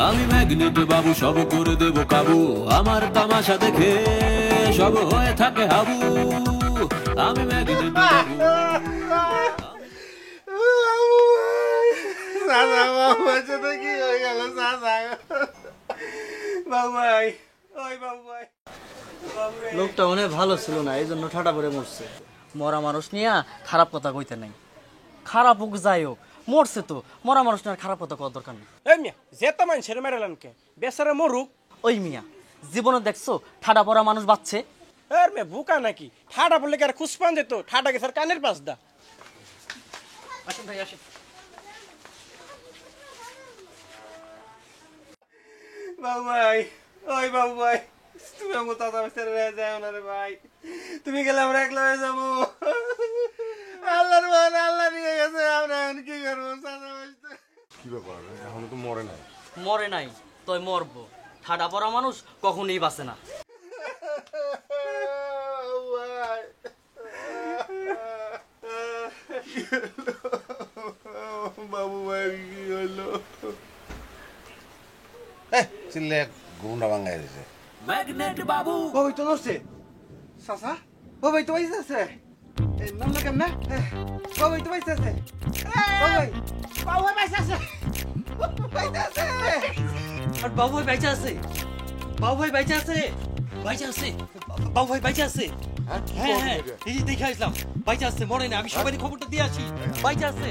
আমি ম্যাগনেট বাবু, সব করে দেব কাবু, আমার তামাশা দেখে সব হয়ে থাকে হাবু। আমি ম্যাগনেট বাবু। লোকটা অনেক ভালো ছিল না, এই জন্য ঠাটা করে মরছে। মরা মানুষ নিয়ে খারাপ কথা কইতে নাই। খারাপ হোক যাই হোক, মরছে তো, মরা মানুষ নিয়ে খারাপ কথা কওয়ার দরকার নেই। এই মিয়া যেটা মানুষের মেরেলাম কে, বেচারা মরুক। ওই মিয়া, জীবনে দেখছো ঠাডা পড়া মানুষ বাঁচছে? আর মে বুকা নাকি, ঠাডা বললে কি আর খুশপান যেত? ঠাডা গেছে কানের পাশ দা। আসেন ভাই আসেন। বাবু ভাই, ওই বাবু ভাই, তুমি আমার দাদা ছেড়ে যাও না রে ভাই। তুমি গেলে আমরা একলা হয়ে যাবো। আল্লাহর মান আল্লাহ নিয়ে গেছে, আমরা এখন কি করবো? কি ব্যাপার, এখন তো মরে নাই। মরে নাই তই মরবো। ঠাডা পড়া মানুষ কখনোই বাঁচে না। বাবু ভাই কি হলো? চিল্লে ঘুমটা ভাঙাই দিছে। ম্যাগনেট বাবু। বাবু তো নড়ছে। সাসা, বাবু তো বাইসে আছে। এই নামলা কেমনে? বাবু তো বাইসে আছে। বাবু বাইসে আছে। বাইসে আছে। আর বাবু ভাই বাইচা আছে, বাবু ভাই বাইচা আছে, বাইচা আছে, বাবু ভাই বাইচা আছে। হ্যাঁ হ্যাঁ, এই যে দেখে আসলাম, বাইচা আছে, মরে না। আমি সবাই খবরটা দিয়ে আসি, বাইচা আছে।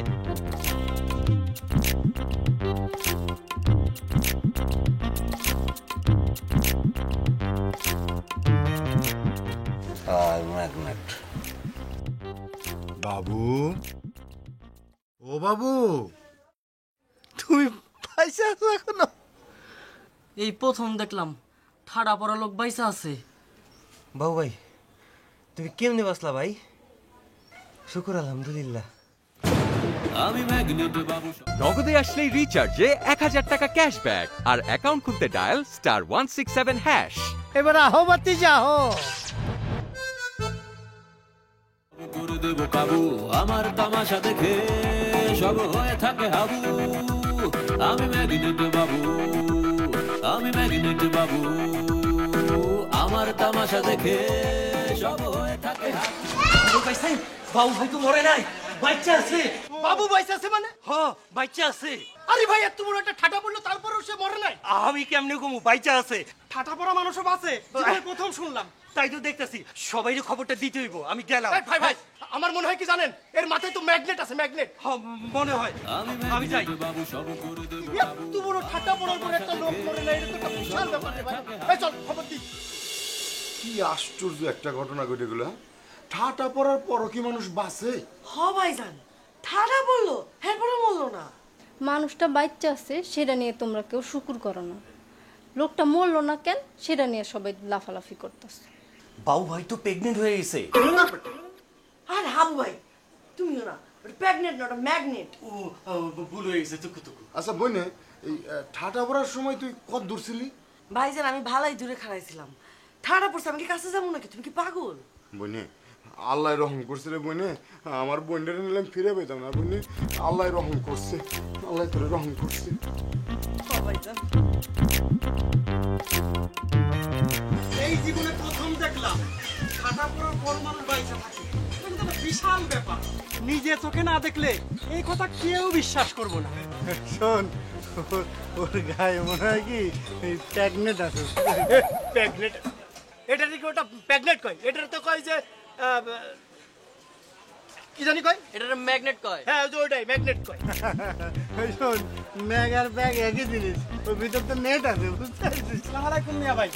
ম্যাগনেট বাবু, ও বাবু, তুমি পাইছে আছো এখনো? এই প্রথম দেখলাম ঠাডা পড়া লোক বাইচা আছে। বাবু ভাই, তুমি কেমনে বাসলা ভাই? শুকুর আলহামদুলিল্লাহ। আমি ম্যাগনেট বাবু। নগদে আসলেই রিচার্জে 1000 টাকা ক্যাশব্যাক আর অ্যাকাউন্ট খুলতে ডায়াল *167#। এবার আহো বাতি যাও। করে দেব কাবু, আমার তামাশা দেখে সব হয়ে থাকে হাবু। আমি ম্যাগনেট বাবু, আমি ম্যাগনেট বাবু, আমার তামাশা দেখে সব হয়ে থাকে হাবু। বাবু ভাই তো মরে নাই, বাইচা আছে। বাবু বাইসে আছে মানে? হ্যাঁ বাইচা আছে। আরে ভাই, এত বড় একটা ঠাটা বললো, তারপরেও সে মরে নাই? আমি কেমনে কমু, বাইচা আছে। ঠাটা পড়া মানুষও বাঁচে, জীবনে প্রথম শুনলাম। তাই তো দেখতেছি, সবাই খবরটা দিতে হইব। আমি গেলাম। ভাই ভাই, আমার মনে হয় কি জানেন, এর মাথায় তো ম্যাগনেট আছে, ম্যাগনেট। মনে হয়। আমি যাই। বাবু সব করে দেব এত বড় ঠাটা পড়ার পর একটা লোক মরে নাই, এটা তো একটা বিশাল ব্যাপার রে ভাই। এই চল খবর দি। কি আশ্চর্য একটা ঘটনা ঘটে গেল। ঠাটা পড়ার পরও কি মানুষ বাঁচে? হ ভাইজান, ঠাডা বললো, এরপরে বললো না। মানুষটা বাচ্চা আছে সেটা নিয়ে তোমরা কেউ শুকুর করো না। লোকটা মরলো না কেন সেটা নিয়ে সবাই লাফালাফি করতেছে। বাবু ভাই তো প্রেগনেন্ট হয়ে গেছে। আর হাবু ভাই, তুমিও না, প্রেগনেন্ট না, ম্যাগনেট। ও ভুল হয়ে গেছে, টুকু টুকু। আচ্ছা বইনে, এই ঠাটা পড়ার সময় তুই কত দূর ছিলি? ভাইজান আমি ভালাই দূরে খাড়াইছিলাম। ঠাডা পড়ছে, আমি কি কাছে যাবো নাকি? তুমি কি পাগল? বইনে, আল্লাহ রহম করছে রে বইনে। আমার বোনটারে নিলাম ফিরে পেতাম না বইনে। আল্লাহ রহম করছে, আল্লাহ তোরে রহম করছে। ভাইজান এই জীবনে প্রথম দেখলাম ঠাটা পড়ার পর মানুষ বাইসে থাকে। এটা তো বিশাল ব্যাপার। নিজে চোখে না দেখলে এই কথা কেউ বিশ্বাস করবো না। শোন, ওর গায়ে মনে হয় কি প্যাগনেট আছে। প্যাগনেট? এটা কি ওটা প্যাগনেট কয়? এটা তো কয় যে কি জানি কয়, এটা ম্যাগনেট কয়। হ্যাঁ ওইটাই ম্যাগনেট কয়। শোন, ম্যাগ আর ব্যাগ একই জিনিস, ওর ভিতর তো নেট আছে, বুঝতে পারছিস? আসসালামু আলাইকুম মিয়া ভাই।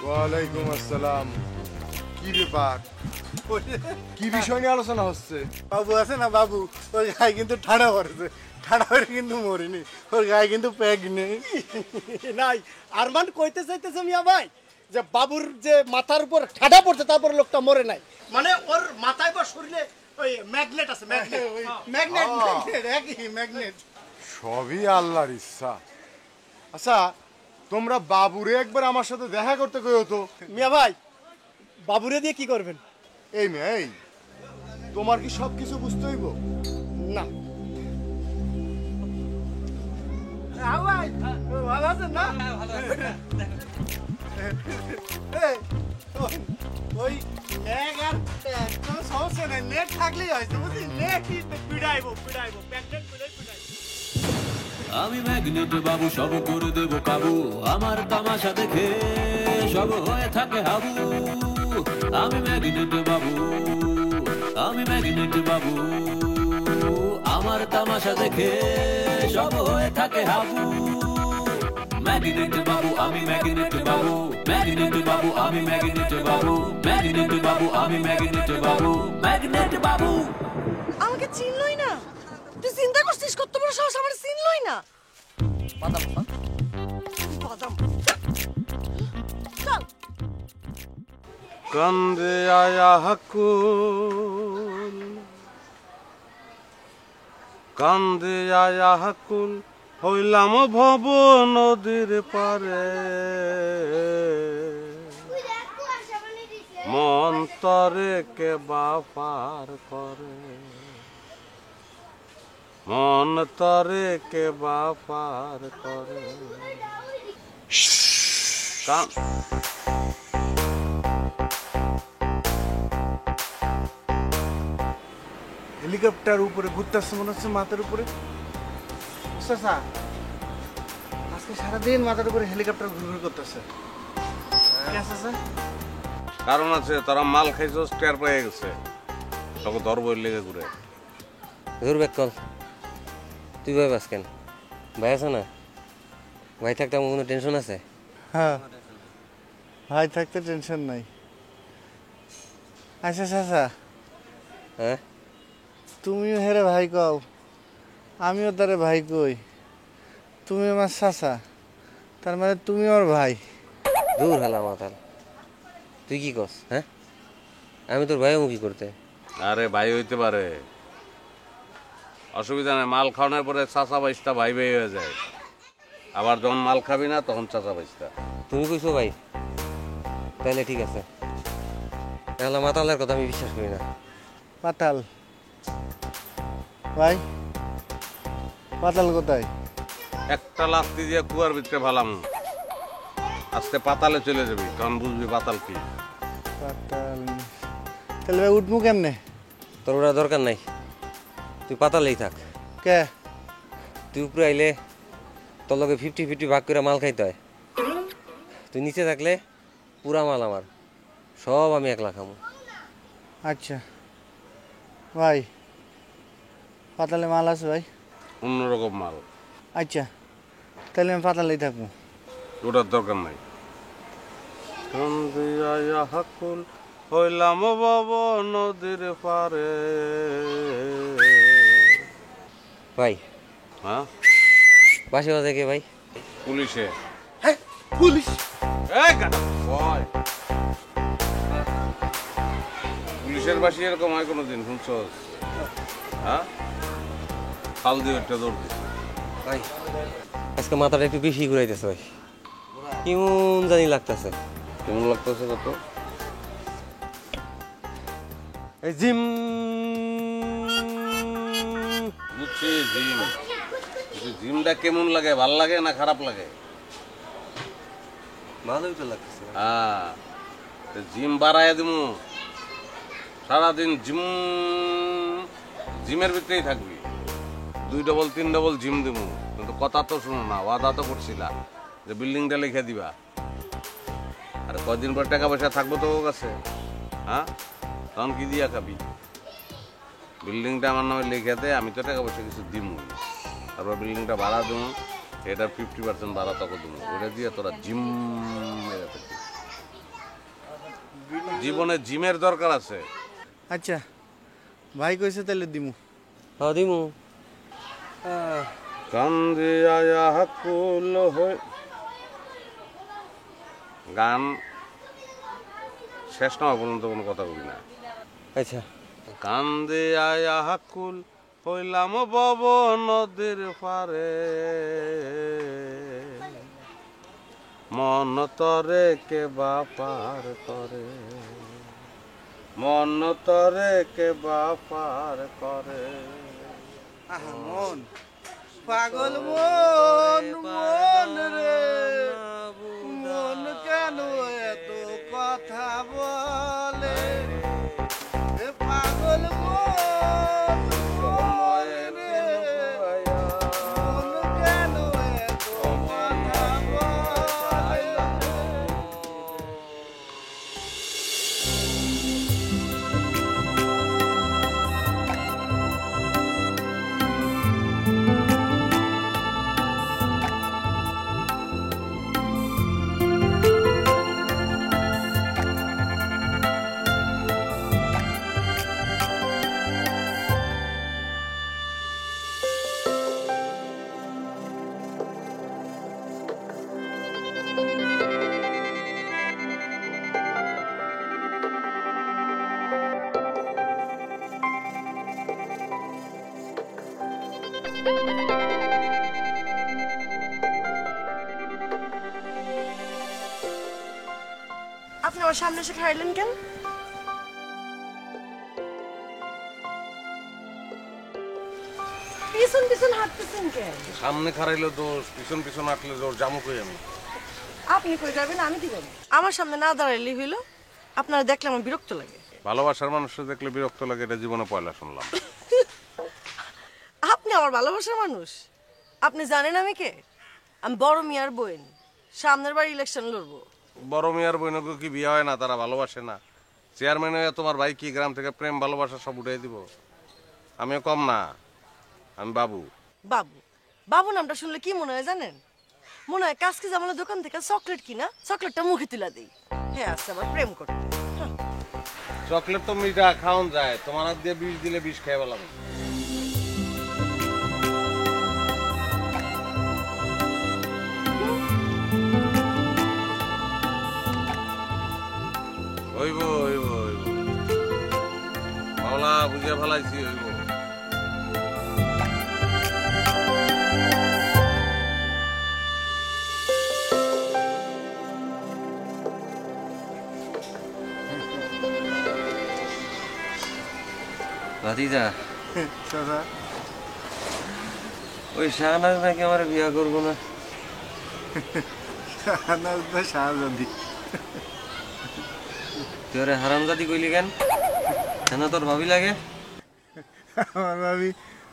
ওয়ালাইকুম আসসালাম। কি ব্যাপার, কি বিষয় নিয়ে আলোচনা হচ্ছে? বাবু আছে না বাবু, ওই গায়ে কিন্তু ঠাড়া পড়েছে। ঠাডা করে কিন্তু মরিনি, ওর গায়ে কিন্তু প্যাগ নেই। নাই আরমান কইতে চাইতেছে মিয়া ভাই যে বাবুর যে মাথার উপর ঠাডা পড়ছে তারপর লোকটা মরে নাই, মানে ওর মাথায় বা শরীরে ওই ম্যাগনেট আছে, ম্যাগনেট ম্যাগনেট ম্যাগনেট একই ম্যাগনেট। সবই আল্লাহর ইচ্ছা। আচ্ছা তোমরা বাবুরে একবার আমার সাথে দেখা করতে কইও তো। মিয়া ভাই বাবুরে দিয়ে কি করবেন? এই মেয়ে, এই তোমার কি সব কিছু বুঝতে হইব? না ভাই ভালো আছেন না? এই, ওই ম্যাগ আর প্যাগ কোনো সমস্যা নেই, নেট থাকলেই হয়েছে বুঝলি, নেটই পিড়াইবো পিড়াইবো ম্যাগনেট পিড়াইবো। আমি ম্যাগনেট বাবু, সব করে দেব কাবু, আমার তামাশা দেখে সব হয়ে থাকে হাবু। আমি ম্যাগনেট বাবু, আমি ম্যাগনেট বাবু, আমার তামাশা দেখে সব হয়ে থাকে হাবু। ম্যাগনেট বাবু, আমি ম্যাগনেট বাবু, ম্যাগনেট বাবু, আমি ম্যাগনেট বাবু, ম্যাগনেট বাবু, আমি ম্যাগনেট বাবু, ম্যাগনেট বাবু। আমাকে চিনলই না? তুই চিন্তা করছিস কত বড় সাহস, আমার চিনলই না? বাদাম বাদাম চল। কান্দে আয়া হাকুল, কান্দে আয়া হাকুল, হইলাম ভব নদীর পারে, মন তরে কে বাপার করে, মন তরে কে বাপার করে। হেলিকপ্টার উপরে ঘুরতেছে মনে হচ্ছে মাথার উপরে। চাচা আজকে সারাদিন মাথার উপরে হেলিকপ্টার ঘুরঘুর করতেছে। কারণ আছে, তারা মাল খাইছো, স্টেয়ার পেয়ে গেছে, সব ধরবো লেগে ঘুরে। ধর ব্যাক কল, তুই ভাই বাস কেন? ভাই আছে না? ভাই থাকতে আমার কোনো টেনশন আছে? হ্যাঁ ভাই থাকতে টেনশন নাই। আচ্ছা চাচা, হ্যাঁ তুমিও হেরে ভাই কও, আমিও তারে ভাই কই, তুমি আমার চাচা, তার মানে তুমি আমার ভাই। দূর হালা মাতাল, তুই কি কস? হ্যাঁ আমি তোর ভাইও কি করতে? আরে ভাই হইতে পারে, অসুবিধা নেই। মাল খাওয়ানোর পরে চাচা বাইশটা ভাই ভাই হয়ে যায়, আবার যখন মাল খাবি না তখন চাচা বাইশটা। তুমি কইছো ভাই, তাহলে ঠিক আছে। তাহলে মাতালের কথা আমি বিশ্বাস করি না। পাতাল ভাই, পাতাল কোথায়? একটা লাস্তি দিয়ে কুয়ার ভিতরে ভালাম, আজকে পাতালে চলে যাবি, তখন বুঝবি পাতাল কি। পাতাল তাহলে ভাই উঠবো কেমনে? তোর ওটা দরকার নাই, তুই পাতালেই থাক। কে? তুই উপরে আইলে তোর লগে 50-50 ভাগ করে মাল খাইতে হয়। তুই নিচে থাকলে পুরা মাল আমার, সব আমি একলা খামো। আচ্ছা ভাই, পাতালে মাল আছে ভাই? অন্যরকম মাল। আচ্ছা তাহলে আমি পাতালেই থাকবো। ওটার দরকার নাই। কান্দে আয়া হাকুল, হইলাম ভব নদীর পারে। ভাই হ্যাঁ বাসে বাজে কে ভাই? পুলিশে। হ্যাঁ পুলিশ? এই গাধা, ভয়। পুলিশের বাসি এরকম হয় কোনোদিন শুনছস? হ্যাঁ খাল দিয়ে একটা দৌড় দিস। ভাই আজকে মাথাটা একটু বেশি ঘুরাইতেছে ভাই, কেমন জানি লাগতেছে। কেমন লাগতেছে কত? এই জিম বুঝছি, জিম। জিমটা কেমন লাগে, ভাল লাগে না খারাপ লাগে? ভালোই তো লাগতেছে। হ্যাঁ জিম বাড়াইয়া দিমু, সারাদিন জিমের ভিতরেই থাকবি, 2 ডবল 3 ডবল জিম দিমু। কিন্তু কথা তো শুনো না, ওয়াদা তো করছিলা যে বিল্ডিংটা লিখে দিবা। আর কয়দিন পর টাকা পয়সা থাকবো তো কাছে, হ্যাঁ তখন কি দিয়া খাবি? বিল্ডিংটা আমার নামে লিখে দে, আমি তো টাকা পয়সা কিছু দিমু, তারপর বিল্ডিংটা ভাড়া দেবো, এটার 50% ভাড়া তোকে দেবো, ওটা দিয়ে তোরা জিম মেরে থাকবি। জীবনে জিমের দরকার আছে। আচ্ছা ভাই কইছে তাহলে দিমু। হ্যাঁ দিমু, কান্দিয়া কুল হই গান শেষ না পর্যন্ত কোনো কথা বলি না। আচ্ছা কান্দিয়া কুল হইলাম বব নদীর পারে, মন তরে কে বা পার করে, মন তরে কে বা পার করে। মন পাগল মন মন রে মন কেন এত কথা বলে এ পাগল মন মন রে মন কেন এত কথা বলে। আপনি আমার সামনে এসে খাইলেন কেন? পিছন পিছন হাঁটতেছেন কেন? সামনে খারাইলো দোষ, পিছন পিছন আটলে দোষ, জামু কই আমি। আপনি কই যাবেন আমি কি যাবো? আমার সামনে না দাঁড়াইলে হইলো। আপনারা দেখলে আমার বিরক্ত লাগে। ভালোবাসার মানুষকে দেখলে বিরক্ত লাগে, এটা জীবনে পয়লা শুনলাম। আপনি আমার ভালোবাসার মানুষ। আপনি জানেন আমি কে? আমি বড় মিয়ার বোন। সামনের বার ইলেকশন লড়বো। বড় মিয়ার বইনকে কি বিয়ে হয় না? তারা ভালোবাসে না? চেয়ারম্যান হয়ে তোমার ভাই কি গ্রাম থেকে প্রেম ভালোবাসা সব উঠাই দিব? আমিও কম না, আমি বাবু। বাবু বাবু নামটা শুনলে কি মনে হয় জানেন? মনে হয় কাজকে জামালের দোকান থেকে চকলেট কিনা চকলেটটা মুখে তুলা দিই। হ্যাঁ আছে আবার প্রেম করতে। চকলেট তো মিঠা খাওয়ান যায়, তোমার হাত দিয়ে বিষ দিলে বিষ খেয়ে পেলাম। হইব হইব হইব, মাওলা বুঝিয়া ফেলাইছি, হইব। ভাতিজা চাচা ওই শাহনাজ নাকি আমার বিয়া করবো না। শাহনাজ তো শাহজাদি। তুই আরে হারামজাদি কইলি কেন? কেন তোর ভাবি লাগে? আমার ভাবি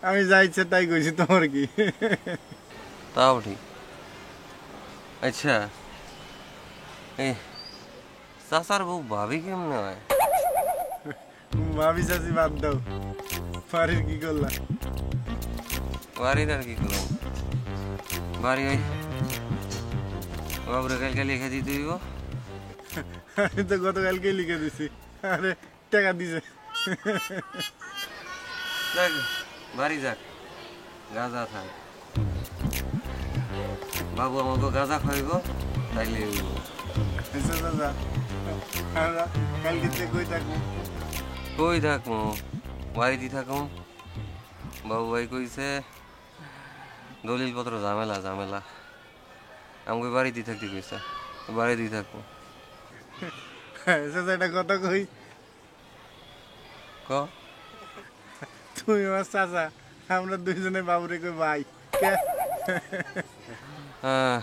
আমি যা ইচ্ছে তাই কইছি, তোমার কি? তাও ঠিক। আচ্ছা এই চাচার বউ ভাবি কেমনে হয়? ভাবি চাচি বাদ দাও, বাড়ির কি করলা? বাড়ির আর কি করলাম, বাড়ি ওই বাবুরে কালকে লিখে দিতে হইব। আমি তো গতকালকে লিখে দিছি, আরে টাকা দিছে। যাক বাড়ি যাক, গাঁজা থাক, বাবু আমাকে গাঁজা খাইব তাইলে হইব। আচ্ছা চাচা, আমরা কালকে থেকে কই থাকবো? কই থাকবো, বাড়িতে থাকুম। বাবু ভাই কইছে দলিল পত্র ঝামেলা ঝামেলা, আমাকে বাড়িতে থাকতে কইছে, বাড়িতেই থাকবো। চাচা একটা কথা কই, ক তুমি আমার চাচা, আমরা দুইজনে বাবুরে কই ভাই। হ্যাঁ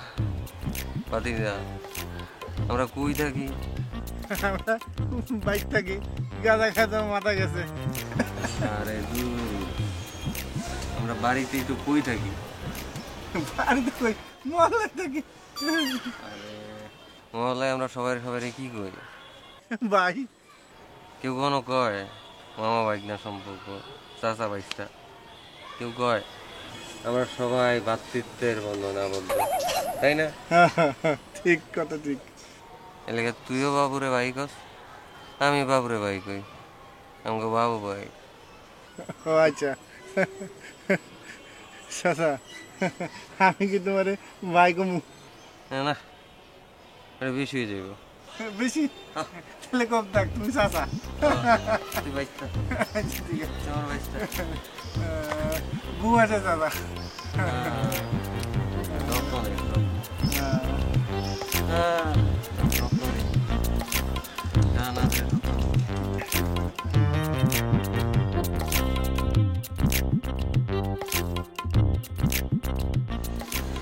পাতিজা, আমরা কই থাকি? আমরা বাইক থাকি, গাঁজা খাতে মাথা গেছে। আরে দূর, আমরা বাড়িতে একটু কই থাকি? বাড়িতে কই, মহল্লায় থাকি। মহল্লায় আমরা সবাই সবাই কি কই? ভাই কেউ কোনো কয় মামা বাইকনা সম্পর্ক, চাচা বাইকটা, কেউ কয় আমরা সবাই ভাতৃত্বের বন্ধনে আবদ্ধ, তাই না? ঠিক কথা, ঠিক। এলাকা তুইও বাবুরে ভাই কস, আমি বাবুরে ভাই কই, আমাকে বাবু ভাই। ও আচ্ছা, চাচা আমি কি তোমারে ভাই কমু না এটা বেশি হয়ে যাবে বেশি তাহলে কম থাক তুমি চাচা তুই বাইকটা ঠিক আছে আমার বাইকটা গু আছে চাচা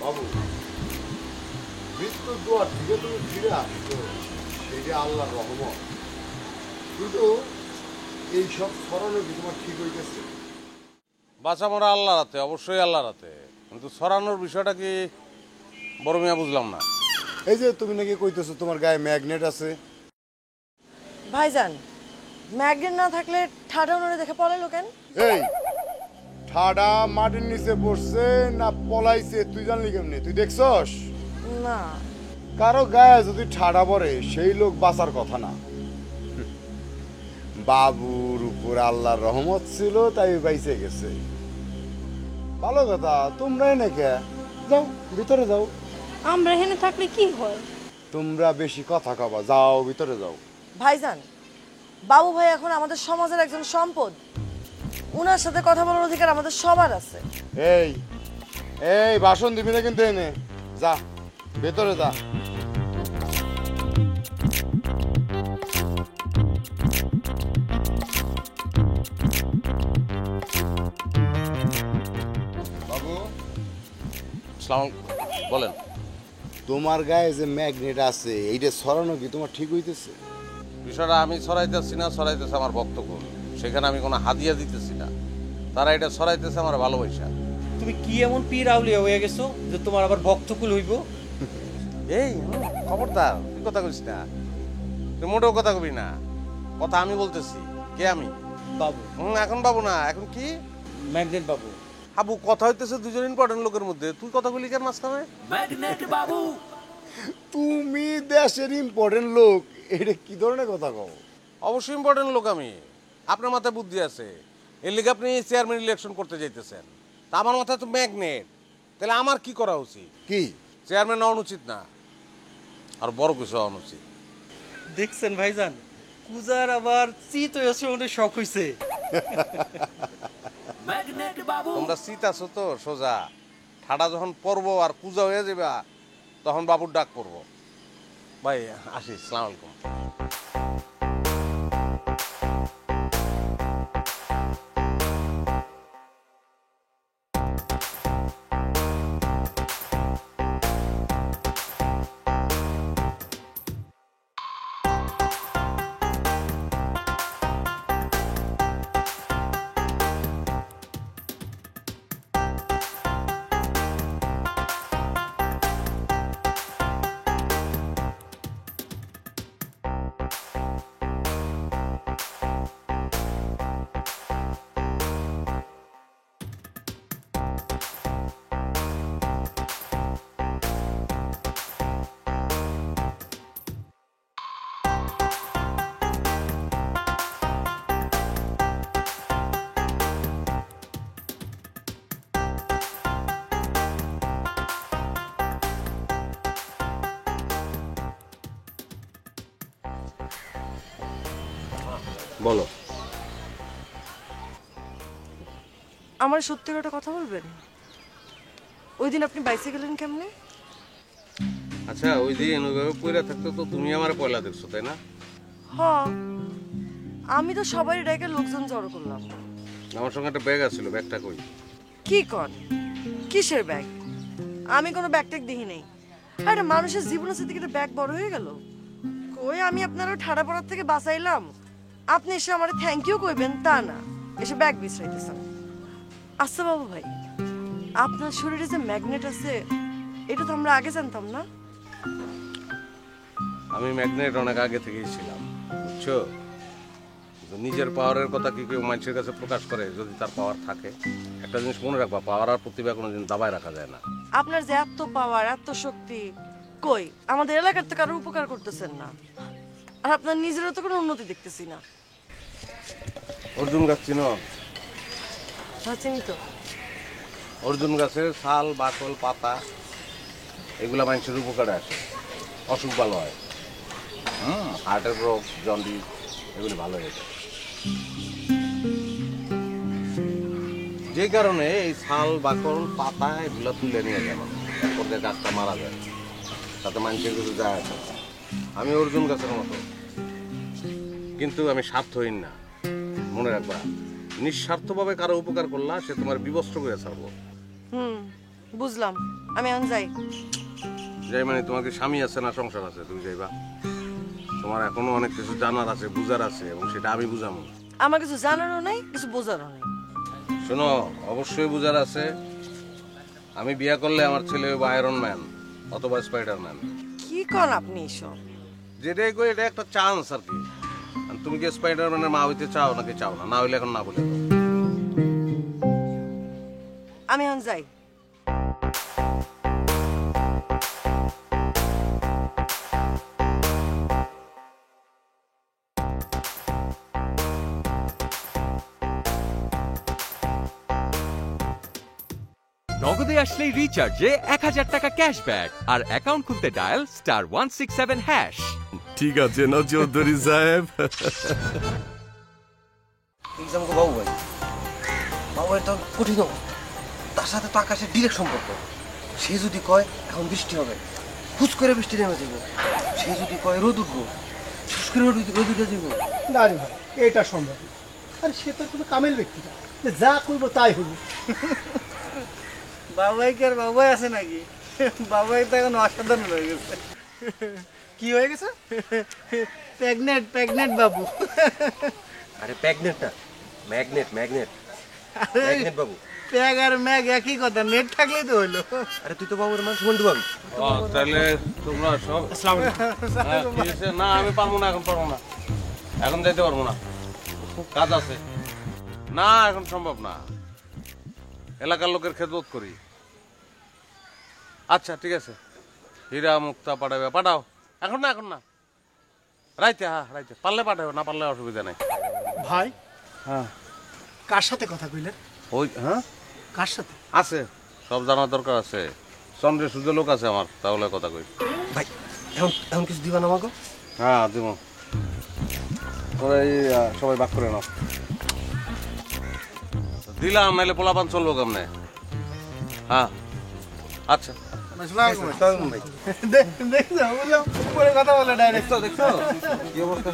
বাবু মৃত্যুর দোয়ার থেকে তুমি ফিরে আসছো এটা আল্লাহর রহমত, কিন্তু এইসব স্মরণে কি তোমার ঠিক হইতেছে? বাঁচা মরা আল্লাহর হাতে, অবশ্যই আল্লাহর হাতে, কিন্তু ছড়ানোর বিষয়টা কি বড় মিয়া বুঝলাম না। এই যে তুমি নাকি কইতেছো তোমার গায়ে ম্যাগনেট আছে। ভাইজান ম্যাগনেট না থাকলে ঠাডা উনারে দেখে পলাইলো কেন? এই ঠাডা মাটির নিচে পড়ছে না পলাইছে তুই জানলি কেমনে? তুই দেখছস? না কারো গায়ে যদি ঠাডা পড়ে সেই লোক বাঁচার কথা না। বাবুর উপর আল্লাহর রহমত ছিল তাই বাইসে গেছে। ভালো কথা, তোমরাই নাকি যাও ভিতরে যাও। আমরা এখানে থাকলে কি হয়? তোমরা বেশি কথা কবা, যাও ভিতরে যাও। ভাইজান বাবু ভাই এখন আমাদের সমাজের একজন সম্পদ, উনার সাথে কথা বলার অধিকার আমাদের সবার আছে। এই এই ভাষণ দিবি না কিন্তু, এনে যা ভেতরে যা। বাবু আসসালামু বলেন। তোমার গায়ে যে ম্যাগনেট আছে এইটা ছড়ানো কি তোমার ঠিক হইতেছে? বিষয়টা আমি ছড়াইতেছি না, ছড়াইতেছে আমার ভক্তকুল। সেখানে আমি কোনো হাদিয়া দিতেছি না, তারা এটা ছড়াইতেছে আমার ভালোবাসা। তুমি কি এমন পীর আউলিয়া হয়ে গেছো যে তোমার আবার ভক্তকুল হইব? এই খবরদার, তুই কথা কইস না, তুই মোটেও কথা কবি না। কথা আমি বলতেছি। কে আমি? বাবু। এখন বাবু না, এখন কি ম্যাগনেট বাবু। হাবু কথা হইতেছে দুজন ইম্পর্টেন্ট লোকের মধ্যে, তুই কথা বলি কেন মাঝখানে? ম্যাগনেট বাবু তুমি দেশের ইম্পর্টেন্ট লোক, এটা কি ধরনের কথা কও? অবশ্যই ইম্পর্টেন্ট লোক আমি। আপনার মাথায় বুদ্ধি আছে, এর লিগে আপনি চেয়ারম্যান ইলেকশন করতে যাইতেছেন। তা আমার মাথায় তো ম্যাগনেট, তাহলে আমার কি করা উচিত? কি চেয়ারম্যান হওয়া উচিত না, আর বড় কিছু হওয়া উচিত। দেখছেন ভাইজান, পূজার আবার চিত হয়েছে, ওদের শখ হইছে। ম্যাগনেট বাবু তোমরা শীত আছো তো সোজা, ঠাডা যখন পড়বো আর পূজা হয়ে যাবে তখন বাবুর ডাক পড়বো। ভাই আসি, আসসালামু আলাইকুম। বলো। আমার সত্যি একটা কথা বলবেন, ওই দিন আপনি বাইসে গেলেন কেমনে? আচ্ছা, ওই দিন ওইভাবে পয়লা থাকতো তো তুমি আমার পয়লা দেখছো, তাই না? হ, আমি তো সবাই ডেকে লোকজন জড়ো করলাম। আমার সঙ্গে একটা ব্যাগ আছিল, ব্যাগটা কই? কি কর, কিসের ব্যাগ? আমি কোনো ব্যাগ ট্যাগ দেখি নাই। আরে মানুষের জীবন আছে দিকে ব্যাগ বড় হয়ে গেল। কই আমি আপনারও ঠাড়া পড়ার থেকে বাঁচাইলাম, আপনি এসে আমার থ্যাংক ইউ কইবেন তা না, এসে ব্যাগ বিছরাইতেছেন। আচ্ছা বাবু ভাই, আপনার শরীরে যে ম্যাগনেট আছে এটা তো আমরা আগে জানতাম না। আমি ম্যাগনেট অনেক আগে থেকেই ছিলাম, বুঝছো? নিজের পাওয়ারের কথা কি কেউ মানুষের কাছে প্রকাশ করে যদি তার পাওয়ার থাকে? একটা জিনিস মনে রাখবা, পাওয়ার আর প্রতিভা কোনোদিন দাবায় রাখা যায় না। আপনার যে এত পাওয়ার, এত শক্তি, কই আমাদের এলাকার তো কারো উপকার করতেছেন না, আর আপনার নিজেরও তো কোনো উন্নতি দেখতেছি না। অর্জুন গাছ চিনো? চিনি তো। অর্জুন গাছের ছাল বাকল পাতা এগুলা মানুষের উপকারে আসে, অসুখ ভালো হয়। হার্টের রোগ জন্ডিস এগুলি ভালো হয়ে যায়। যে কারণে এই ছাল বাকল পাতা এগুলো তুলে নিয়ে যায় মানুষ, এরপর যে গাছটা মারা যায়, তাতে মানুষের কিছু যায় আসে না। আমি অর্জুন গাছের মতো, কিন্তু আমি স্বার্থহীন না। মনে রাখবা, নিঃস্বার্থভাবে কারো উপকার করলা সে তোমার বিবস্ত্র করে ছাড়বো। বুঝলাম, আমি এখন যাই। যাই মানে তোমার কি স্বামী আছে না সংসার আছে? তুমি যাইবা, তোমার এখনো অনেক কিছু জানার আছে, বুঝার আছে, এবং সেটা আমি বুঝাবো। আমার কিছু জানারও নাই, কিছু বোঝারও নাই। শোনো, অবশ্যই বুঝার আছে। আমি বিয়ে করলে আমার ছেলে হইব আয়রন ম্যান অথবা স্পাইডারম্যান। কি কন আপনি এসব? যেটাই কই এটা একটা চান্স আর কি। আর তুমি কি স্পাইডারম্যানের মা হইতে চাও নাকি চাও না? না হইলে এখন না বলে দাও। আমি এখন যাই। নগদে আসলেই রিচার্জে 1000 টাকা ক্যাশব্যাক আর অ্যাকাউন্ট খুলতে ডায়াল *167#। ঠিক আছে না চৌধুরী সাহেব? এক্সাম কো বাবু ভাই, বাবু ভাই তো কঠিন, তার সাথে তো আকাশের ডিরেক্ট সম্পর্ক। সে যদি কয় এখন বৃষ্টি হবে, হুচ করে বৃষ্টি নেমে যাব। সে যদি কয় রোদ উঠবো, হুচ করে রোদ উঠে যাব। না রে ভাই, এটা সম্ভব না। আর সে তো কোনো কামেল ব্যক্তি না, যে যা করবো তাই হইব। বাবাই কি আর বাবাই আছে নাকি? বাবাই তো এখন অসাধারণ হয়ে গেছে। কি হয়ে গেছে? প্রেগনেন্ট বাবু। আরে প্রেগনেন্ট না, ম্যাগনেট ম্যাগনেট বাবু। প্যাগ আর ম্যাগ একই কথা, নেট থাকলেই তো হইলো। আরে তুই তো বাবুর মানুষ বন্ধু বাবু। তাহলে তোমরা সব না, আমি পারবো না, এখন পারবো না, এখন যাইতে পারবো না, কাজ আছে। না, এখন সম্ভব না, এলাকার লোকের খেদমত করি। আচ্ছা ঠিক আছে, হীরা মুক্তা পাঠাবে, পাঠাও। এখন না রাইতে, রাইতে পারলে পাঠাবে, না পারলে অসুবিধা নেই। ভাই, হ্যাঁ, কার সাথে কথা কইলেন? ওই হ্যাঁ কার সাথে? আছে, সব জানার দরকার আছে। চন্দ্রের সূর্য লোক আছে আমার, তাহলে কথা কই। ভাই এখন কিছু দিবা না আমাকে? হ্যাঁ দিব, তোরা এই সবাই ভাগ করে নাও। দিলাম, নাইলে পোলাপান চলবো কেমনে? হ্যাঁ আচ্ছা। কথা বলে ডাইরেক্ট দেখছো কি অবস্থা?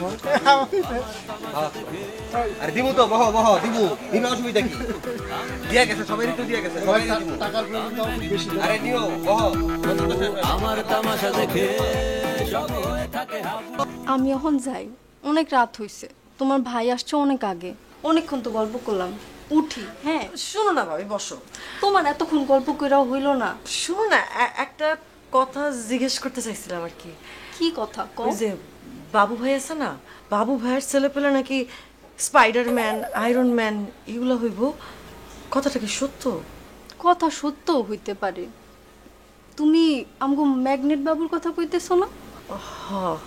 আরে দিমু তো, বহ দিমু, অসুবিধা কি? দিয়া গেছে, সবাই তো দিয়া গেছে, সবাই দিমু। আরে নিও, বহ। আমার তামাশা দেখে সব হয়ে থাকে হাবু। আমি এখন যাই, অনেক রাত হইছে। তোমার ভাই আসছে অনেক আগে, অনেকক্ষণ তো গল্প করলাম, উঠি। হ্যাঁ শোনো না ভাবি, বসো। তোমার এতক্ষণ গল্প কইরাও হইল না। শোনো না, একটা কথা জিজ্ঞেস করতে চাইছিলাম আর কি। কি কথা? ওই যে বাবু ভাই আছে না, বাবু ভাইয়ের ছেলে পেলে নাকি স্পাইডারম্যান, আয়রন ম্যান এগুলো হইব, কথাটা কি সত্য? কথা সত্যও হইতে পারে। তুমি আমগো ম্যাগনেট বাবুর কথা কইতেছো না? হ্যাঁ।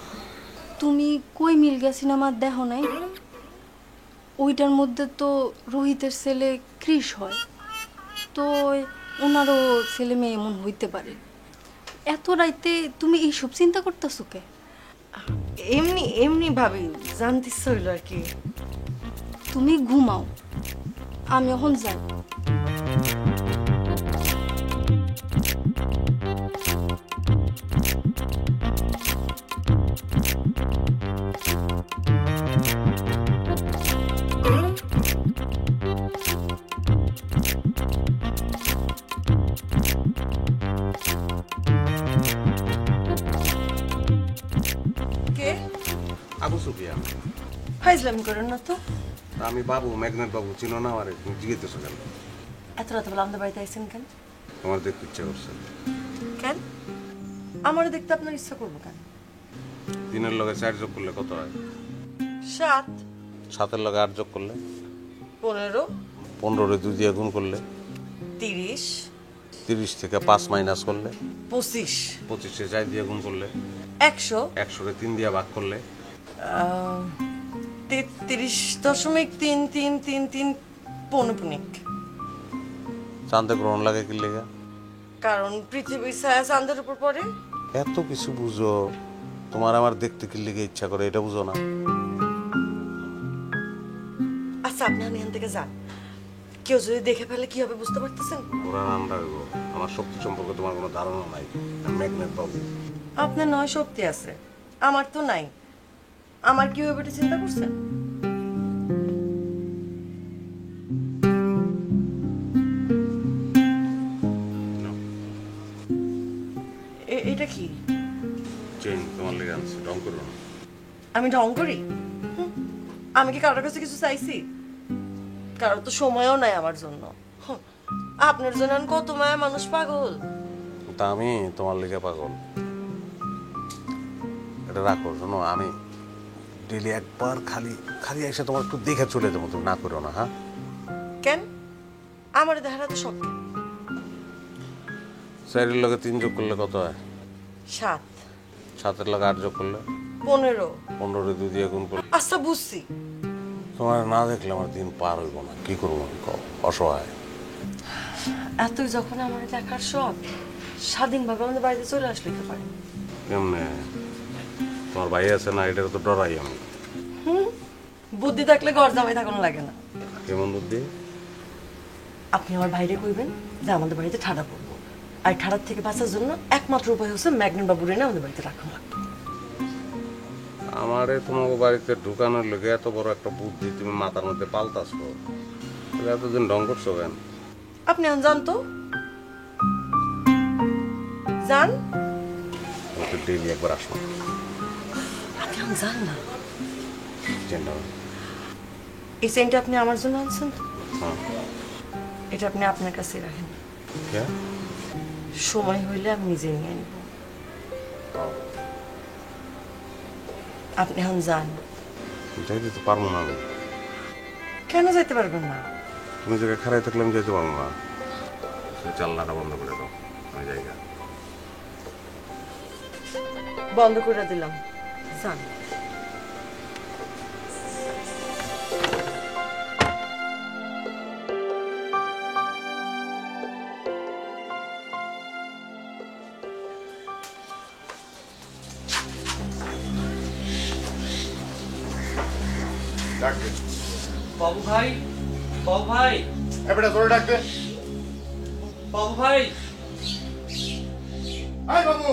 তুমি কই মিল গে সিনেমা দেখো নাই? ওইটার মধ্যে তো রোহিতের ছেলে ক্রিস হয়, তো ওনারও ছেলে মেয়ে এমন হইতে পারে। এত রাইতে তুমি এইসব চিন্তা করতেছো কে? এমনি ভাবি, জানতে ইচ্ছা হইলো আর কি। তুমি ঘুমাও, আমি এখন যাই। কে? আবু সুফিয়ান। ফাইজলামি করেন না তো। আমি বাবু, ম্যাগনেট বাবু, চিনো না আমারে? তুমি জিজ্ঞেস কেন? এত রাত বেলা আমাদের বাড়িতে আইসেন কেন? তোমার দেখতে ইচ্ছা করছে। কেন? আমারও দেখতে আপনার ইচ্ছা করবো কেন? 3-এর লগে 4 যোগ করলে কত হয়? 7। 7-এর লগে 8 যোগ করলে 15। 15-রে 2 দিয়ে গুণ করলে 30। 30 থেকে 5 মাইনাস করলে 25। 25-এ 4 দিয়ে গুণ করলে 100। 100-রে 3 দিয়ে ভাগ করলে 33.33333 পৌনপুনিক। চাঁদে গ্রহণ লাগে কি লেগে? কারণ পৃথিবীর ছায়া চাঁদের উপর পড়ে। এত কিছু বুঝো, তোমার আমার দেখতে কি লেগে ইচ্ছা করে এটা বুঝো না? আচ্ছা আপনি এখান থেকে যান, কেউ যদি দেখে ফেলে কি হবে বুঝতে পারতেছেন? ওরা আন্ডা হইব, আমার শক্তি সম্পর্কে তোমার কোনো ধারণা নাই। ম্যাগনেট বাবু, আপনার নয় শক্তি আছে, আমার তো নাই। আমার কি হবে এটা চিন্তা করছেন? এটা কি? চেন তোমার লেগে আনছি, রং করো না। আমি ঢং করি? আমি কি কারোর কাছে কিছু চাইছি? কারোর তো সময়ও নাই আমার জন্য। আপনার জন্য কত মায়া মানুষ পাগল। তা আমি তোমার লেগে পাগল। এটা রাখো, শোনো, আমি ডেলি একবার খালি খালি এসে তোমার একটু দেখে চলে যাবো, তুমি না করো না। হ্যাঁ কেন? আমার দেখাটা তো শখ। 4-এর লগে 3 যোগ করলে কত হয়? 7। 7-এর লগে 8 যোগ করলে 15। 15 2 দিয়ে গুণ করলে। আচ্ছা বুঝছি। তোমার না দেখলে আমার দিন পার হইব না। কি করবো আমি, কও? অসহায়। এতই যখন আমার দেখার শখ, স্বাধীনভাবে আমাদের বাড়িতে চলে আসলে তো পারে। কেমনে? তোমার ভাই আছে না, এটার তো ডরাই আমি। বুদ্ধি থাকলে ঘর জামাই থাকানো লাগে না। কেমন বুদ্ধি? আপনি আমার বাইরে কইবেন যে আমাদের বাড়িতে ঠাডা পড়বো, আর ঠাডার থেকে বাঁচার জন্য একমাত্র উপায় হচ্ছে ম্যাগনেট বাবুর এনে আমাদের বাড়িতে রাখুন। আমারে তোমার বাড়িতে ঢুকানোর লোকে এত বড় একটা বুদ্ধি তুমি মাথার মধ্যে পাল্টাছো, এতদিন ঢং করছো কেন? আপনি এখন যান তো, যান। ডেইলি একবার আসো। আপনি এখন যান না। চেনটা? এই চেনটা আপনি আমার জন্য আনছেন তো? হ্যাঁ। এটা আপনি আপনার কাছে রাখেন, কে? সময় হইলে আমি নিজে নিয়ে নিব। আপনি এখন যান। যাইতে তো পারবো না আমি। কেন যাইতে পারবেন না? তুমি জায়গায় খারাই থাকলে আমি যাইতে পারবো না। জানলাটা বন্ধ করে দাও, আমি জায়গা বন্ধ করে দিলাম, যান। ডাকবে বাবু ভাই, বাবু ভাই, এবারে জোরে ডাকবে। বাবু ভাই। আয় বাবু।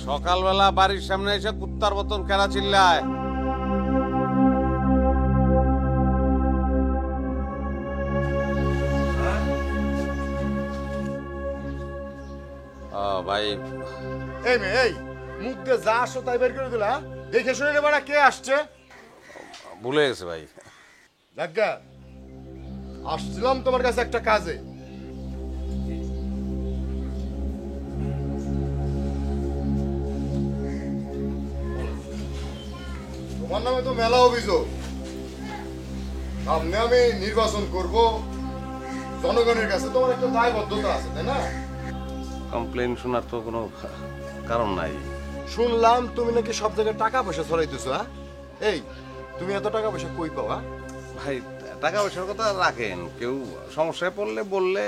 সকালবেলা বাড়ির সামনে এসে কুত্তার মতন কেনা চিল্লায়। ভাই এই মেয়ে, এই মুখ দিয়ে যা আসো তাই বের করে দিলা। দেখে শুনে নেবা না কে আসছে। ভুলে গেছে ভাই। দেখা আসছিলাম তোমার কাছে একটা কাজে। তোমার নামে তো মেলা অভিযোগ। সামনে আমি নির্বাচন করব, জনগণের কাছে তোমার একটা দায়বদ্ধতা আছে, তাই না? কমপ্লেন শোনার তো কোনো কারণ নাই। শুনলাম তুমি নাকি সব জায়গায় টাকা পয়সা ছড়াইতেছো। এই তুমি এত টাকা পয়সা কই পাওয়া? ভাই টাকা পয়সার কথা রাখেন, কেউ সমস্যায় পড়লে বললে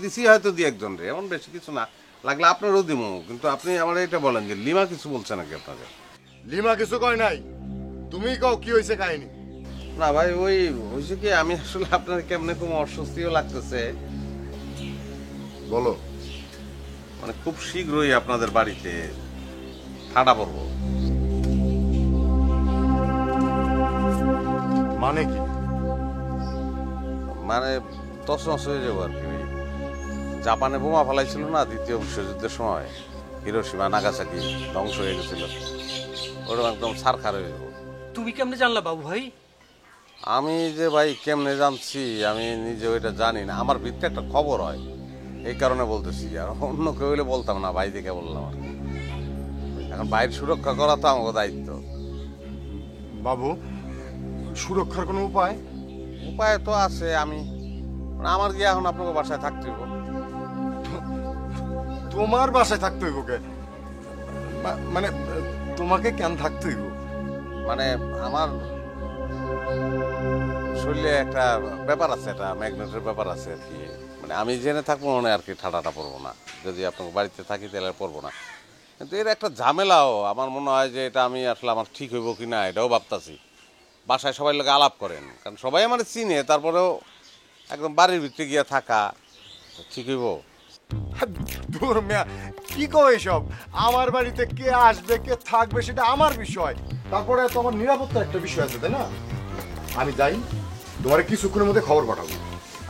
দিছি হয়তো দুই একজন রে, এমন বেশি কিছু না। লাগলে আপনারও দিমু, কিন্তু আপনি আমার এটা বলেন যে লিমা কিছু বলছে নাকি আপনাকে? লিমা কিছু কয় নাই, তুমি কও কি হয়েছে কাহিনী। না ভাই, ওই হয়েছে কি, আমি আসলে আপনার কেমনে কোনো অস্বস্তিও লাগতেছে। বলো। মানে খুব শীঘ্রই আপনাদের বাড়িতে ঠাডা পড়বো। মানে কি? মানে তছনছ হয়ে যাবো আর কি। ওই জাপানে বোমা ফেলাইছিল না দ্বিতীয় বিশ্বযুদ্ধের সময়, হিরোশিমা নাগাসাকি ধ্বংস হয়ে গেছিল, ওরকম একদম ছারখার হয়ে যাবো। তুমি কেমনে জানলা বাবু ভাই? আমি যে ভাই কেমনে জানছি আমি নিজে ওইটা জানি না, আমার ভিতরে একটা খবর হয়, এই কারণে বলতেছি। আর অন্য কেউ হইলে বলতাম না, ভাই দেখে বললাম আর কি। এখন বাইরে সুরক্ষা করা তো আমার দায়িত্ব। বাবু, সুরক্ষার কোনো উপায়? উপায় তো আছে। আমি আমার গিয়ে এখন আপনাকে বাসায় থাকতে হইব। তোমার বাসায় থাকতে হইব কে? মানে তোমাকে কেন থাকতে হইব? মানে আমার শরীরে একটা ব্যাপার আছে, একটা ম্যাগনেটের ব্যাপার আছে আর কি। মানে মানে আমি জেনে থাকবো মনে আর কি ঠাডাটা পড়বো না, যদি আপনাকে বাড়িতে থাকি তাহলে আর পড়বো না। কিন্তু এর একটা ঝামেলাও আমার মনে হয় যে এটা আমি আসলে আমার ঠিক হইব কি না এটাও ভাবতাছি। বাসায় সবাই লোক আলাপ করেন, কারণ সবাই আমার চিনে, তারপরেও একদম বাড়ির ভিতরে গিয়ে থাকা ঠিক হইব। দূর মিয়া, কি কো এসব? আমার বাড়িতে কে আসবে কে থাকবে সেটা আমার বিষয়, তারপরে তো আমার নিরাপত্তার একটা বিষয় আছে, তাই না? আমি যাই, তোমার কিছুক্ষণের মধ্যে খবর পাঠাবো।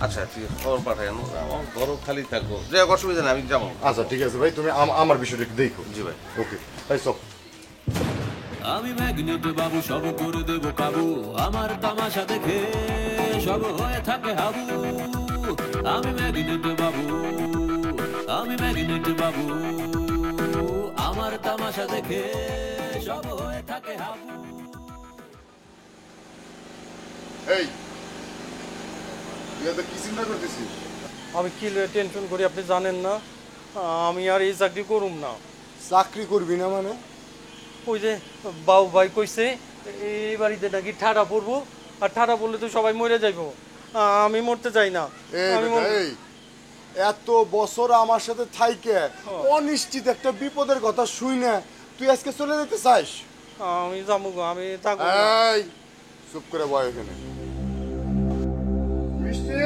আচ্ছা ঠিক আছে, খবর পাঠাই, আমার ঘরও খালি থাকবো, যে অসুবিধা নেই, আমি যাবো। আচ্ছা ঠিক আছে ভাই, তুমি আমার বিষয়টা একটু দেখো। জি ভাই। ওকে তাই সব। আমি ম্যাগনেট বাবু, সব করে দেব কাবু, আমার তামাশা দেখে সব হয়ে থাকে হাবু। আমি ম্যাগনেট বাবু, আমি ম্যাগনেট বাবু, আমার তামাশা দেখে সব হয়ে থাকে হাবু। এই তুই এত কি চিন্তা করতেছিস? আমি কি টেনশন করি আপনি জানেন না? আমি আর এই চাকরি করুম না। চাকরি করবি না মানে? ওই যে বাবু ভাই কইছে এই বাড়িতে নাকি ঠাডা পড়বো, আর ঠাডা পড়লে তো সবাই মরে যাইবো। আমি মরতে চাই না। এই এত বছর আমার সাথে থাইকে অনিশ্চিত একটা বিপদের কথা শুই না তুই আজকে চলে যেতে চাস? আমি যাবো, আমি থাকবো। এই চুপ করে বয় এখানে। মিষ্টি,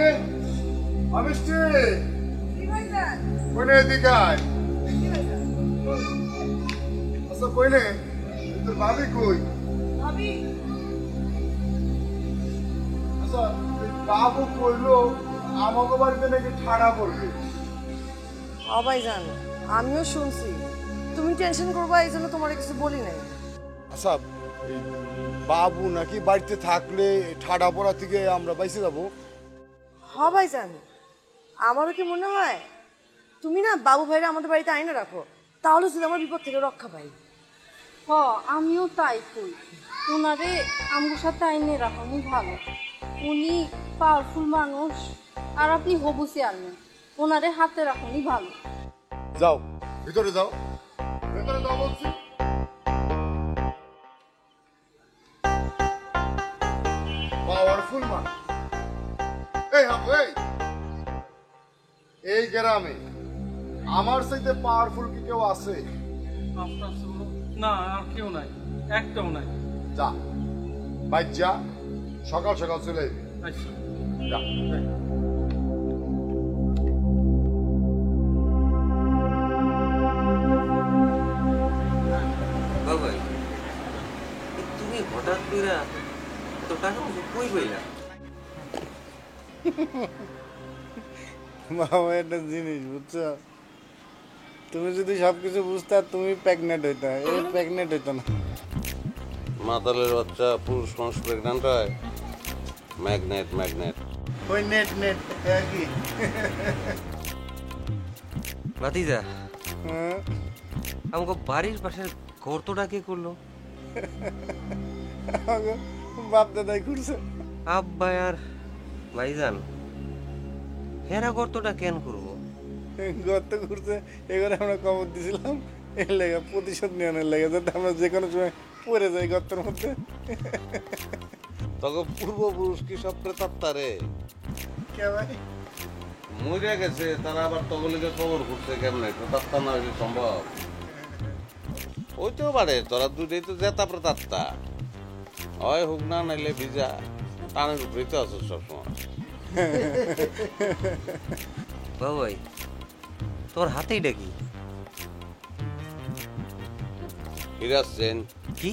মিষ্টি, কই নে এদিকে আয়। আচ্ছা কই নে তোর ভাবি কই? আচ্ছা বাবু কইলো আমাকে বাড়িতে নাকি ঠাড়া পড়বে। ভাইজান আমিও শুনছি, তুমি টেনশন করবা এই জন্য তোমার কিছু বলি নাই। আচ্ছা এই বাবু নাকি বাড়িতে থাকলে ঠাডা পড়া থেকে আমরা বাইসে যাবো? ভাইজান আমারও কি মনে হয় তুমি না বাবু ভাইরা আমাদের বাড়িতে আইনে রাখো, তাহলে যদি আমার বিপদ থেকে রক্ষা পাই। আমিও তাই কই, ওনারে আমার সাথে আইনে রাখানি ভালো। উনি পাওয়ারফুল মানুষ, আর আপনি হবু চেয়ারম্যান, ওনারে হাতে রাখুনি ভালো। যাও ভিতরে যাও, ভিতরে যাও বলছি। পাওয়ারফুল মানুষ এই গ্রামে আমার চাইতে পাওয়ারফুল কি কেউ আছে? না আর কেউ নাই, একটাও নাই। যা বাইর যা, সকাল সকাল চলে যাবি। আচ্ছা যা। ভাই তুমি হঠাৎ করে এত টাকা কই পাইলা? বাবা একটা জিনিস বুঝছো, তুমি যদি সবকিছু বুঝতা তুমি প্রেগনেন্ট হইতা, এই প্রেগনেন্ট হইতো না। মাতালের বাচ্চা পুরুষ মানুষ প্রেগনেন্ট হয়? ম্যাগনেট ম্যাগনেট ওই নেট নেট কি ভাতিজা, আমাকে বাড়ির পাশের গর্তটা কে করলো? বাপ দাদাই করছে। আব্বা আর ভাইজান হেরা গর্তটা কেন করবো? গর্ত করছে এবারে আমরা খবর দিছিলাম এর লেগে, প্রতিশোধ নেওয়ার লেগে, যাতে আমরা যে কোনো সময় পড়ে যাই গর্তের মধ্যে। তখন পূর্বপুরুষ কি সব প্রেতাত্মা রে? কে ভাই? মরে গেছে তারা আবার তগলিকে কবর করছে কেমনে? প্রেতাত্মা না হইলে সম্ভব? ওইটাও পারে, তোরা দুটোই তো জেতা প্রেতাত্মা, হয় হোক না নাইলে ভিজা টানের উপরেই তো আছো সবসময়। বাবু ভাই তোমার হাতেই ডাকি ফিরাচ্ছেন কি?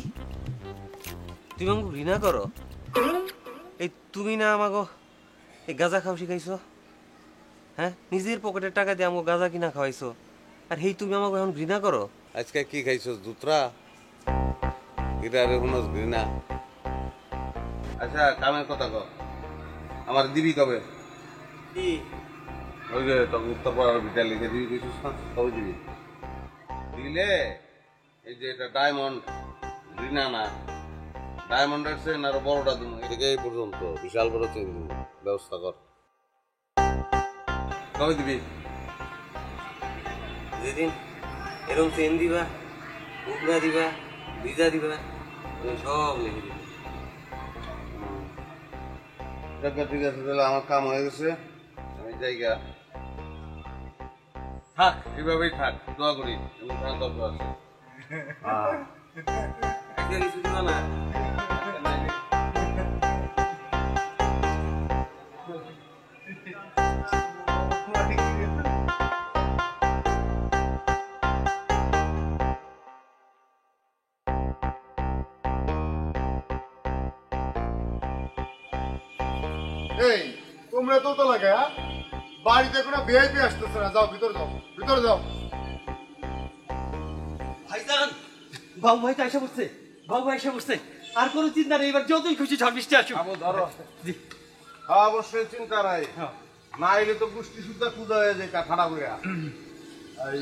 তুমি আমাকে ঘৃণা করো? এই তুমি না আমাকে এই গাঁজা খাও শিখাইছো? হ্যাঁ, নিজের পকেটের টাকা দিয়ে আমাকে গাঁজা কিনা খাওয়াইছো, আর হেই তুমি আমাকে এখন ঘৃণা করো? আজকে কি খাইছো? দুতরা এটারে হুনস ঘৃণা? আচ্ছা কামের কথা কর, আমার দিবি কবে? কি ওই যে তোকে উত্তর পাড়ার ভিটা লিখে দিবি কইছিস না, কবে দিবি? দিলে এই যে এটা ডায়মন্ড ঘৃণা না, ডায়মন্ডের চেন আরো বড়টা দিব, এটাকে এই পর্যন্ত বিশাল বড় চেন দিব, ব্যবস্থা কর। কবে দিবি? যেদিন এরকম চেন দিবা, উগরা দিবা, ভিজা দিবা, সব লিখে দিবা। ঠিক আছে, তাহলে আমার কাম হয়ে গেছে, আমি জায়গা থাক এভাবেই থাক, দোয়া করি আমি থাক দরকার আছে। আজকে কিছু দিবা না? এই তোমরা তো লাগে, হ্যাঁ? বাড়িতে কোনো ভিআইপি আসতেছে না, যাও ভিতরে যাও, ভিতরে যাও। ভাইজান, বাবু ভাই তো এসে বসছে, বাবু ভাই এসে বসছে। আর কোনো চিন্তা নেই, এবার যতই খুশি ঝড় বৃষ্টি আসুক। আবু ধরো। জি। অবশ্যই চিন্তা নাই, না এলে তো গোষ্ঠী সুদ্ধা পূজা হয়ে যায় কাঠাড়া করে। এই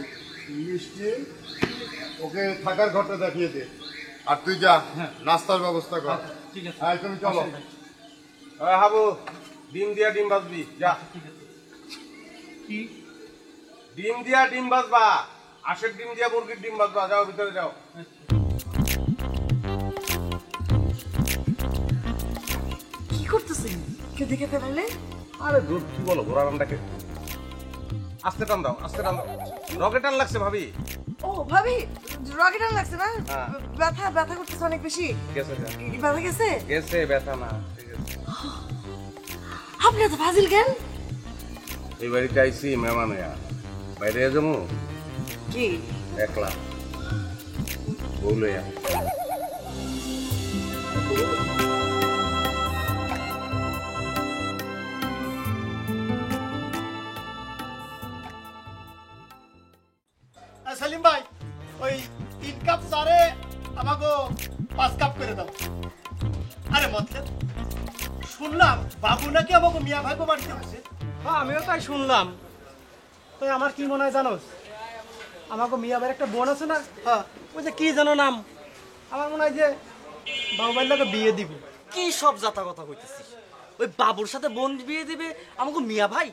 মিষ্টি ওকে থাকার ঘরটা দেখিয়ে দে, আর তুই যা নাস্তার ব্যবস্থা কর। ঠিক আছে। হ্যাঁ তুমি চলো। হাবু ডিম দিয়া ডিম বাজবি, যা। কি ডিম দিয়া ডিম বাজবা, আশের ডিম দিয়া মুরগির ডিম বাজবা, যাও ভিতরে যাও। কি করতেছেন? কেউ দেখে ফেলালে? আরে দুধ কি বলো, ঘোড়া রান্নাকে আস্তে টান দাও, আস্তে টান দাও। রকেট টান লাগছে ভাবি। ও ভাবি, রকেট লাগছে না? হ্যাঁ। ব্যথা ব্যথা করতেছে অনেক বেশি। গেছে ব্যথা গেছে? গেছে, ব্যথা না, ঠিক আছে। আপনি এত ফাজিল কেন? এই বাড়িতে আইসি মেহমান হইয়া, বাইরে যাবো কি একলা বউ লইয়া। সেলিম ভাই, ওই 3 কাপ চারে আমাকে 5 কাপ করে দাও। আরে মতলব শুনলাম বাবু নাকি আমাকে মিয়া ভাইকে বাড়িতে আছে। হ্যাঁ আমিও তাই শুনলাম। তো আমার কি মনে হয় জানোস, আমাকে মিয়া ভাইয়ের একটা বোন আছে না, হ্যাঁ ওই যে কি জানো নাম, আমার মনে হয় যে বাবু ভাইয়ের লোকে বিয়ে দিব। কি সব জাতা কথা কইতেছিস? ওই বাবুর সাথে বোন বিয়ে দিবে আমাকে মিয়া ভাই?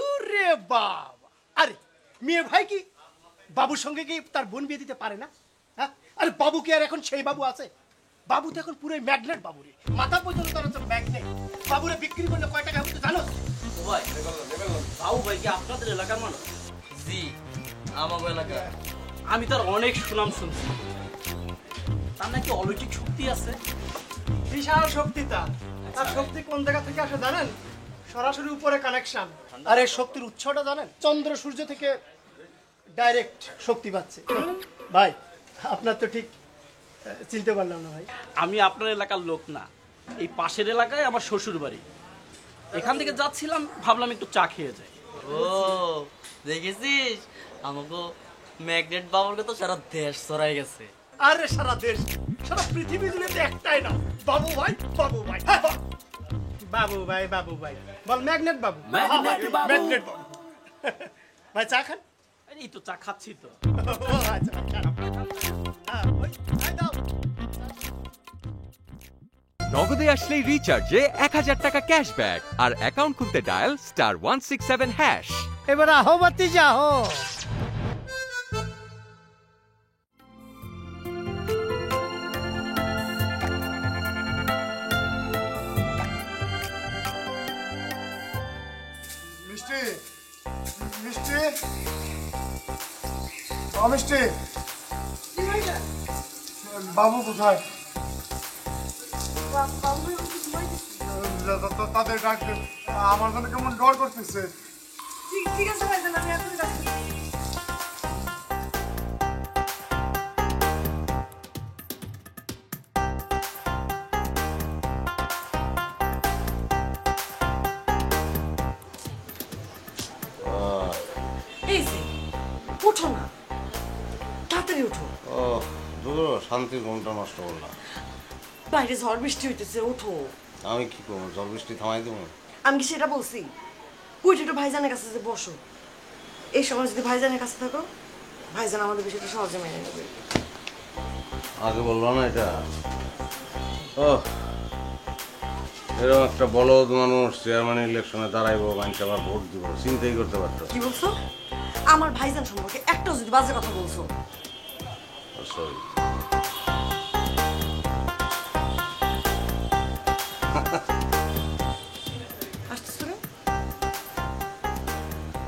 ওরে বাবা, আরে মিয়া ভাই কি বাবুর সঙ্গে কি তার বোন বিয়ে দিতে পারে না? হ্যাঁ, আরে বাবু কি আর এখন সেই বাবু আছে? বাবু তো এখন পুরো ম্যাগনেট বাবু রে, মাথা পর্যন্ত তার হচ্ছে ম্যাগনেট। বাবুরে বিক্রি করলে কয় টাকা হবে তো জানো? ভাই বাবু ভাই কি আপনাদের এলাকার মানুষ? জি, আমার এলাকা। আমি তার অনেক সুনাম শুনছি, তার নাকি অলৌকিক শক্তি আছে। বিশাল শক্তি তার। তার শক্তি কোন জায়গা থেকে আসে জানেন? সরাসরি উপরে কানেকশন। আর এই শক্তির উৎসটা জানেন? চন্দ্র সূর্য থেকে ডাইরেক্ট শক্তি পাচ্ছে। ভাই আপনার তো ঠিক চিনতে পারলাম না ভাই। আমি আপনার এলাকার লোক না, এই পাশের এলাকায় আমার শ্বশুর বাড়ি। এখান থেকে যাচ্ছিলাম, ভাবলাম একটু চা খেয়ে যাই। ও দেখেছিস, আমাকে ম্যাগনেট বাবুরকে তো সারা দেশ ছড়াই গেছে। আরে সারা দেশ, সারা পৃথিবী জুড়ে তো একটাই নাম, বাবু ভাই, বাবু ভাই। বাবু ভাই, বাবু ভাই বল, ম্যাগনেট বাবু, ম্যাগনেট বাবু। ভাই চা খান? এই তো চা খাচ্ছি তো। ও আচ্ছা, খান। হ্যাঁ, ওই, এই দাও। নগদে আসলেই রিচার্জে 1000 টাকা ক্যাশব্যাক আর অ্যাকাউন্ট খুলতে ডায়াল *167#। এবার আহো বাতি যাও। মিষ্টি, মিষ্টি, ও মিষ্টি, বাবু কোথায়? তাদের ডাক দে, আমার জন্য কেমন ডর করতেছে। ঠিক আছে ভাইজান, আমি এখন যাচ্ছি। এই যে উঠো না, তাড়াতাড়ি উঠো। ও দুটো শান্তির ঘুমটা নষ্ট করলাম। বাইরে ঝড় বৃষ্টি হইতেছে, উঠো। আমি কি করবো, জল বৃষ্টি থামাই দেবো? আমি কি সেটা বলছি? উঠে একটু ভাইজানের কাছে যে বসো। এই সময় যদি ভাইজানের কাছে থাকো, ভাইজান আমাদের বিষয়টা সহজে মেনে নেবে। আগে বললো না এটা? ও এরকম একটা বলদ মানুষ চেয়ারম্যান ইলেকশনে দাঁড়াইবো, মানুষ আবার ভোট দিব, চিন্তাই করতে পারতো। কি বলছো? আমার ভাইজান সম্পর্কে একটাও যদি বাজে কথা বলছো। সরি।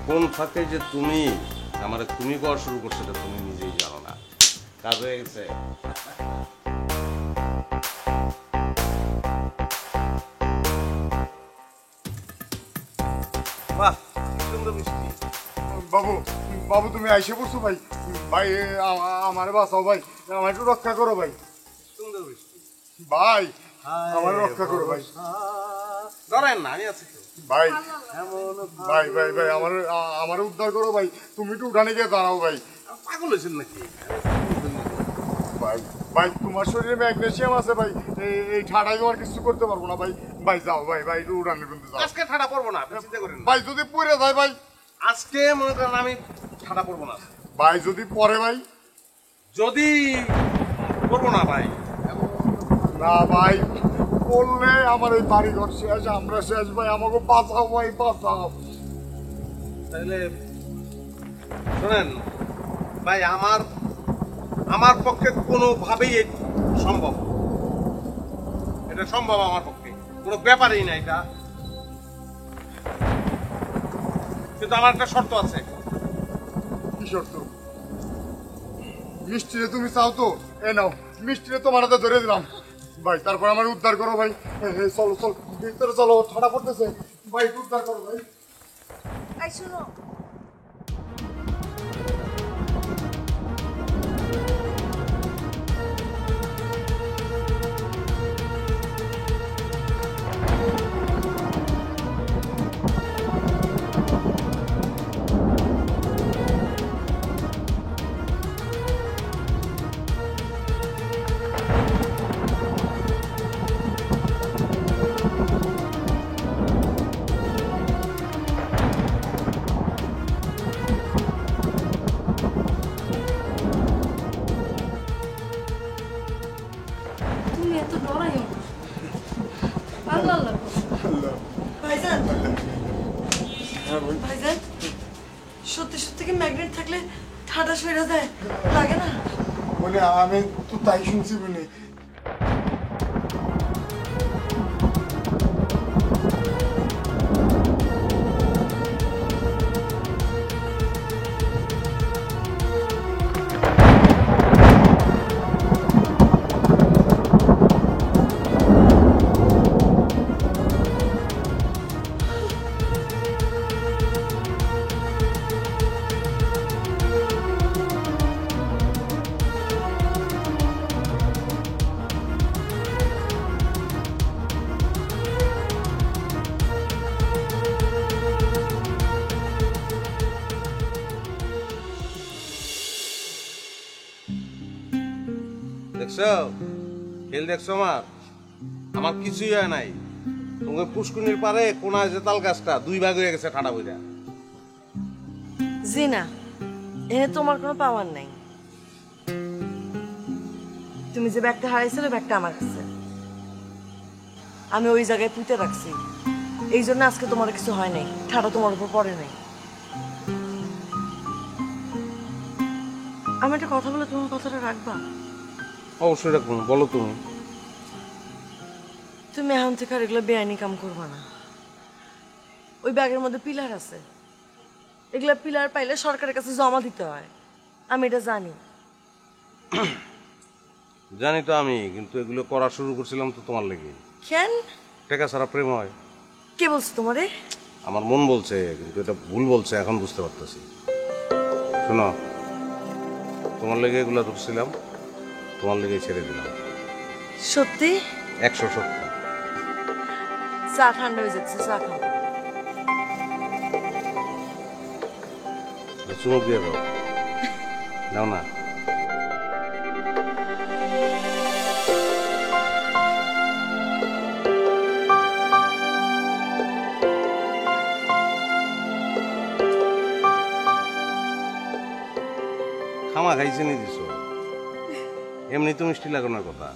কোন ফাঁকে যে তুমি আমার তুমি করা শুরু করছো এটা তুমি নিজেই জানো না। কাজ হয়ে গেছে। বাহ, সুন্দর মিষ্টি। বাবু বাবু তুমি আইসে পড়ছো ভাই। ভাই আমার বাঁচাও ভাই, আমার একটু রক্ষা করো ভাই। সুন্দর মিষ্টি ভাই আমার রক্ষা করো ভাই। ধরেন না, আমি আছি তো। ভাই ভাই ভাই ভাই আমার উদ্ধার করো ভাই। তুমি একটু উঠানে গিয়ে দাঁড়াও ভাই। পাগল হয়েছেন নাকি? ভাই ভাই তোমার শরীরে ম্যাগনেসিয়াম আছে ভাই, এই ঠাডায় তোমার কিছু করতে পারবো না ভাই। ভাই যাও ভাই, ভাই একটু উঠানে কিন্তু যাও। আজকে ঠাডা পড়বো না, আপনি চিন্তা করেন না। ভাই যদি পড়ে যায় ভাই? আজকে মনে করেন আমি ঠাডা পড়বো না। ভাই যদি পড়ে ভাই? যদি পড়বো না ভাই। না ভাই, বললে আমার এই বাড়িঘর শেষ, আমরা শেষ ভাই। আমাকে বাঁচাও ভাই, বাঁচাও। তাহলে শোনেন ভাই, আমার পক্ষে কোনোভাবেই সম্ভব, এটা সম্ভব আমার পক্ষে, কোনো ব্যাপারই না এটা। কিন্তু আমার একটা শর্ত আছে। কি শর্ত? মিষ্টিরে তুমি চাও তো? এ নাও, মিষ্টিরে তোমার হাতে ধরে দিলাম ভাই। তারপর আমার উদ্ধার করো ভাই। চলো চলো ভিতরে চলো, ঠাডা পড়তেছে ভাই, একটু উদ্ধার করো ভাই। এই শুনো, তুমি এত ডরাইও না। আল্লাহ আল্লাহ করো। ভাইজান ভাইজান, সত্যি সত্যি কি ম্যাগনেট থাকলে ঠাডা সইরা যায়? লাগে না? মানে আমি তো তাই শুনছি বলে। দেখছো খেল, দেখছো আমার কিছুই হয় নাই। তোমাকে পুষ্কুনির পারে কোনায় যে তাল গাছটা 2 ভাগ হয়ে গেছে ঠাডা বইরা। জি না, এনে তোমার কোনো পাওয়ার নাই। তুমি যে ব্যাগটা হারাইছিলে, ব্যাগটা আমার কাছে, আমি ওই জায়গায় পুঁতে রাখছি। এই জন্য আজকে তোমার কিছু হয় নাই, ঠাডা তোমার উপর পড়ে নাই। আমি একটা কথা বলে তোমার কথাটা রাখবা? অবশ্যই রাখবো, বলো তুমি। তুমি এখন থেকে আর এগুলো বেআইনি কাম করবা না। ওই ব্যাগের মধ্যে পিলার আছে, এগুলা পিলার পাইলে সরকারের কাছে জমা দিতে হয়। আমি এটা জানি। জানি তো আমি, কিন্তু এগুলো করা শুরু করছিলাম তো তোমার লেগে। কেন? টাকা ছাড়া প্রেম হয়? কে বলছে তোমারে? আমার মন বলছে, কিন্তু এটা ভুল বলছে, এখন বুঝতে পারতেছি। শোনো, তোমার লেগে এগুলো ধরছিলাম, তোমার লেগে ছেড়ে দিলাম। সত্যি? 100 সত্য। চা ঠান্ডা হয়ে যাচ্ছে, চা খাও। চুমুক দিয়ে দাও, নাও না। খামা খাইছে নি দিছো, এমনি তো মিষ্টি লাগানোর কথা।